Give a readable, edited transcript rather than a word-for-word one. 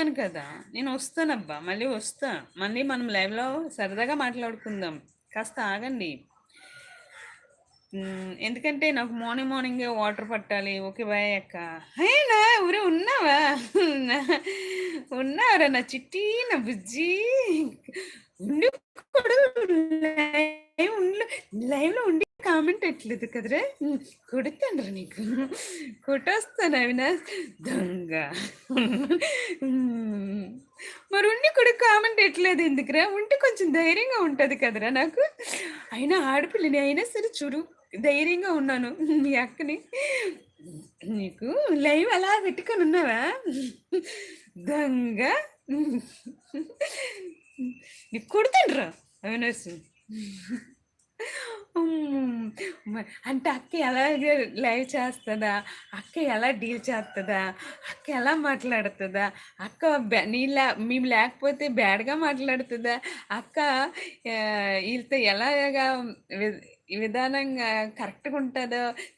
చెప్పాను కదా! నేనొస్తానబ్బా! మళ్ళీ వస్తా. మళ్ళీ మనం లైవ్‌లో సరదాగా మాట్లాడుకుందాం. కాస్త ఆగండి. ఎందుకంటే నాకు మార్నింగే వాటర్ పట్టాలి. ఓకే. బాయ్ అక్క. హే! ఒరేయ్ ఉన్నావా? నా ఉన్నావురా నా చిట్టి, నా బుజ్జి. ఉండి కూడా లైవ్ లైవ్‌లో ఉండి కామెంట్ ఎట్టలేదు కదరా! కొడతానురా నీకు. కొట్టేస్తాను అవినాష్ దొంగ. హ్మ్. మరుండి కూడా కామెంట్ ఎట్టలేదు ఎందుకురా? ఉంటే కొంచెం ధైర్యంగా ఉంటది కదరా నాకు. అయినా ఆడపిల్లని అయినా సరే చూడు ధైర్యంగా ఉన్నాను. మీ అక్కని. నీకు లైవ్ అలా పెట్టుకొని ఉన్నావా? దొంగ. నీకు కొడతానురా అవినాష్. హ్మ్. అంటే అక్క ఎలాగ లైవ్ చేస్తదా? అక్క ఎలా డీల్ చేస్తదా? అక్క ఎలా మాట్లాడుతదా? అక్క మేము లేకపోతే బ్యాడ్‌గా మాట్లాడుతదా? అక్క ఈళ్ళతో ఎలాగా వి విధానంగా కరెక్ట్‌గా ఉంటదో